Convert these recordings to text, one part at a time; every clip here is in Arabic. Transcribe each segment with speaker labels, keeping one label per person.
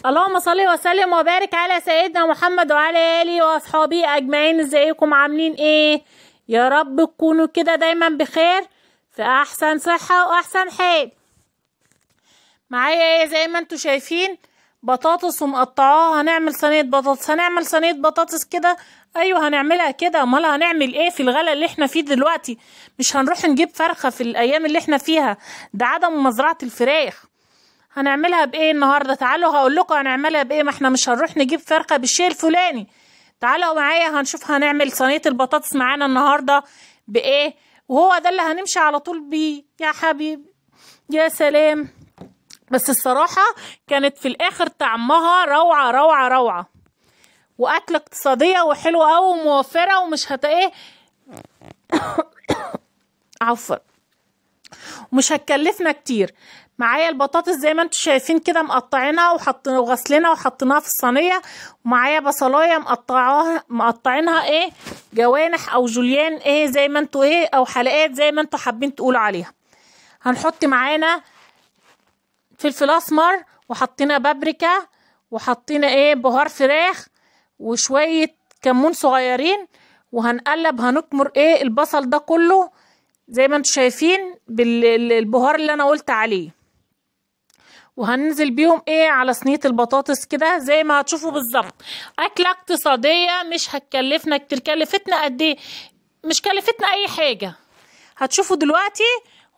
Speaker 1: اللهم صل وسلم وبارك على سيدنا محمد وعلى آله وأصحابه أجمعين. ازيكم عاملين ايه؟ يا رب تكونوا كده دايما بخير في أحسن صحة وأحسن حال. معايا ايه زي ما انتوا شايفين بطاطس ومقطعاها. هنعمل صينية بطاطس، هنعمل صينية بطاطس كده. ايوه هنعملها كده، امال هنعمل ايه في الغلا اللي احنا فيه دلوقتي؟ مش هنروح نجيب فرخة في الايام اللي احنا فيها، ده عدم مزرعة الفراخ. هنعملها بايه النهارده؟ تعالوا هقول لكم هنعملها بايه. ما احنا مش هنروح نجيب فرخة بالشيء الفلاني. تعالوا معايا هنشوف هنعمل صينية البطاطس معانا النهارده بايه، وهو ده اللي هنمشي على طول بيه يا حبيبي. يا سلام، بس الصراحة كانت في الآخر طعمها روعة روعة روعة، وأكلة اقتصادية وحلوة أوي وموفرة ومش ايه عفوا، ومش هتكلفنا كتير. معايا البطاطس زي ما انتوا شايفين كده مقطعينها وغسلينها وحطيناها في الصينية، ومعايا بصلاية مقطعينها ايه جوانح او جوليان ايه زي ما انتوا ايه او حلقات زي ما انتوا حابين تقولوا عليها. هنحط معانا فلفل اسمر، وحطينا بابريكا، وحطينا ايه بهار فراخ، وشوية كمون صغيرين، وهنقلب هنكمر ايه البصل ده كله زي ما انتوا شايفين بالبهار اللي انا قلت عليه، وهننزل بيهم ايه على صينية البطاطس كده زي ما هتشوفوا بالظبط. اكلة اقتصادية مش هتكلفنا كتير. كلفتنا قد ايه؟ مش كلفتنا اي حاجة، هتشوفوا دلوقتي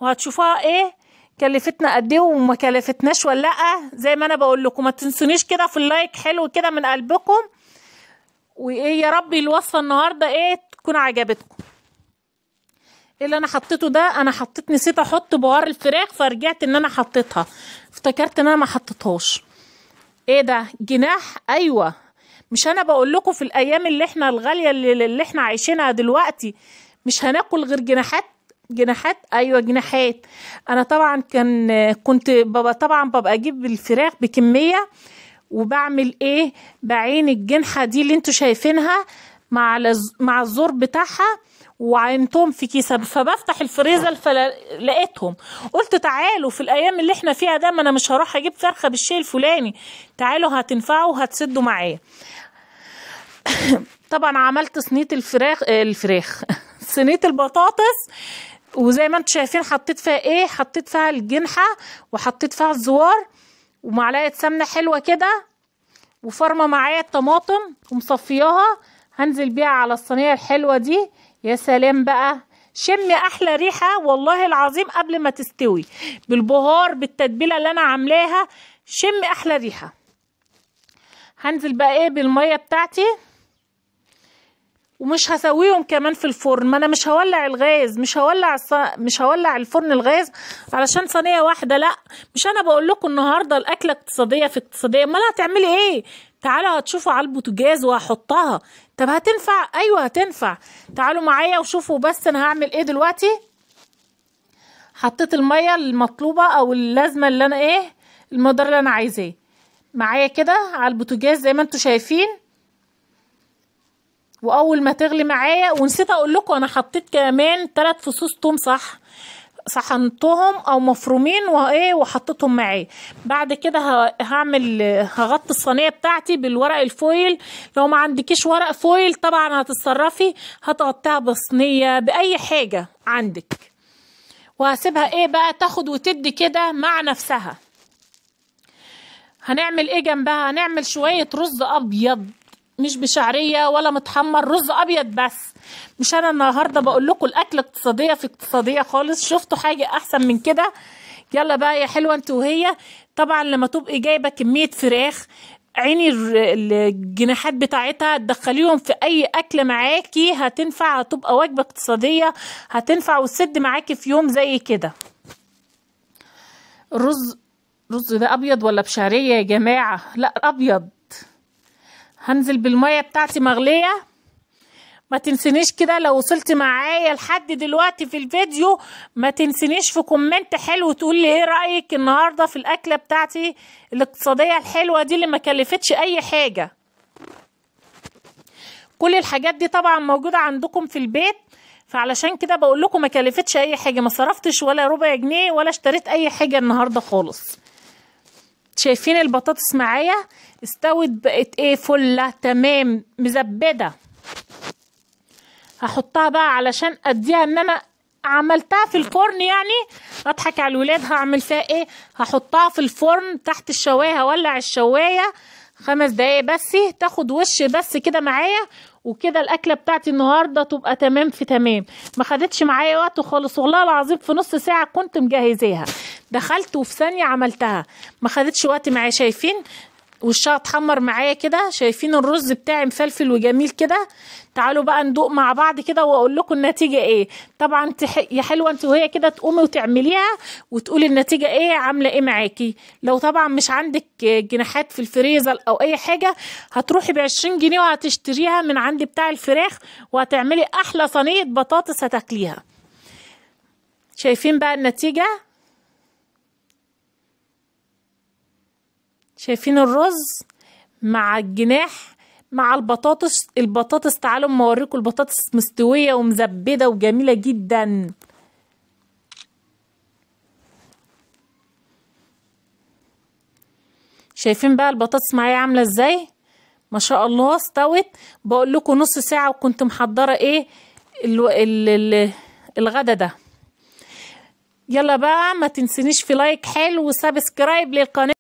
Speaker 1: وهتشوفوها ايه كلفتنا قد ايه وما كلفتناش ولا لا. زي ما انا بقول لكم ما تنسونيش كده في اللايك حلو كده من قلبكم، وايه يا رب الوصفه النهارده ايه تكون عجبتكم. ايه اللي انا حطيته ده؟ انا نسيت احط بهار الفراخ فرجعت ان انا حطيتها، افتكرت ان انا ما حطيتهاش. ايه ده؟ جناح. ايوه، مش انا بقول لكم في الايام اللي احنا الغاليه اللي احنا عايشينها دلوقتي مش هناكل غير جناحات. ايوه جناحات. انا طبعا كنت ببقى اجيب الفراخ بكميه، وبعمل ايه بعين الجنحه دي اللي انتوا شايفينها مع الزور بتاعها، وعينتهم في كيسه. فبفتح الفريزر فلقيتهم، قلت تعالوا في الايام اللي احنا فيها ده ما انا مش هروح اجيب فرخه بالشيء الفلاني، تعالوا هتنفعوا وهتسدوا معايا. طبعا عملت صينيه الفراخ صينيه البطاطس، وزي ما انتوا شايفين حطيت فيها ايه، حطيت فيها الجنحة وحطيت فيها الزوار ومعلقة سمنة حلوة كده، وفرمة معايا الطماطم ومصفياها. هنزل بيها على الصينية الحلوة دي. يا سلام بقى، شمي احلى ريحة والله العظيم قبل ما تستوي بالبهار بالتتبيلة اللي انا عاملاها، شمي احلى ريحة. هنزل بقى ايه بالمية بتاعتي، ومش هسويهم كمان في الفرن. ما انا مش هولع الغاز، مش هولع الفرن الغاز علشان صينيه واحده. لا، مش انا بقول لكم النهارده الاكله اقتصاديه في اقتصاديه. امال هتعملي ايه؟ تعالوا هتشوفوا على البوتاجاز وهحطها. طب هتنفع؟ ايوه هتنفع. تعالوا معايا وشوفوا بس انا هعمل ايه دلوقتي. حطيت الميه المطلوبه او اللازمه اللي انا ايه المقدار اللي انا عايزاه معايا كده على البوتاجاز زي ما انتوا شايفين. واول ما تغلي معايا، ونسيت اقول لكم انا حطيت كمان 3 فصوص توم، صحنتهم او مفرومين وحطيتهم معايا. بعد كده هغطي الصينيه بتاعتي بالورق الفويل. لو ما عندكيش ورق فويل طبعا هتتصرفي، هتغطيها بصينيه باي حاجه عندك، وهسيبها ايه بقى تاخد وتدي كده مع نفسها. هنعمل ايه جنبها؟ هنعمل شويه رز ابيض، مش بشعريه ولا متحمر، رز ابيض بس. مش انا النهارده بقول لكم الاكله اقتصاديه في اقتصاديه خالص؟ شفتوا حاجه احسن من كده؟ يلا بقى يا حلوه انت وهي. طبعا لما تبقي جايبه كميه فراخ، عيني الجناحات بتاعتها تدخليهم في اي اكله معاكي هتنفع، هتبقى وجبه اقتصاديه هتنفع وتسد معاكي في يوم زي كده. الرز ده ابيض ولا بشعريه يا جماعه؟ لا ابيض. هنزل بالمية بتاعتي مغلية. ما تنسنيش كده لو وصلت معايا لحد دلوقتي في الفيديو، ما تنسنيش في كومنت حلو تقول لي ايه رأيك النهاردة في الاكلة بتاعتي الاقتصادية الحلوة دي اللي ما كلفتش اي حاجة. كل الحاجات دي طبعا موجودة عندكم في البيت، فعلشان كده بقول لكم ما كلفتش اي حاجة، ما صرفتش ولا ربع جنيه ولا اشتريت اي حاجة النهاردة خالص. شايفين البطاطس معايا استوت، بقت ايه فله تمام مزبده. هحطها بقى علشان اديها ان انا عملتها في الفرن، يعني اضحك على الولاد. هعمل فيها ايه؟ هحطها في الفرن تحت الشوايه، هولع الشوايه 5 دقايق بس تاخد وش بس كده معايا، وكده الاكله بتاعتي النهارده تبقى تمام في تمام. ما خدتش معايا وقت خالص والله العظيم، في نص ساعه كنت مجهزاها، دخلت وفي ثانيه عملتها، ما خدتش وقت معايا. شايفين وشها اتحمر معايا كده؟ شايفين الرز بتاعي مفلفل وجميل كده؟ تعالوا بقى ندوق مع بعض كده واقول لكم النتيجه ايه. طبعا يا حلوه انت وهي كده تقومي وتعمليها وتقولي النتيجه ايه عامله ايه معاكي. لو طبعا مش عندك جناحات في الفريزر او اي حاجه، هتروحي ب20 جنيه وهتشتريها من عند بتاع الفراخ، وهتعملي احلى صينيه بطاطس هتاكليها. شايفين بقى النتيجه؟ شايفين الرز مع الجناح مع البطاطس تعالوا اما اوريكم البطاطس مستويه ومزبده وجميله جدا. شايفين بقى البطاطس معايا عامله ازاي؟ ما شاء الله استوت. بقول لكم نص ساعه وكنت محضره ايه الغدا ده. يلا بقى ما تنسونيش في لايك حلو وسبسكرايب للقناه.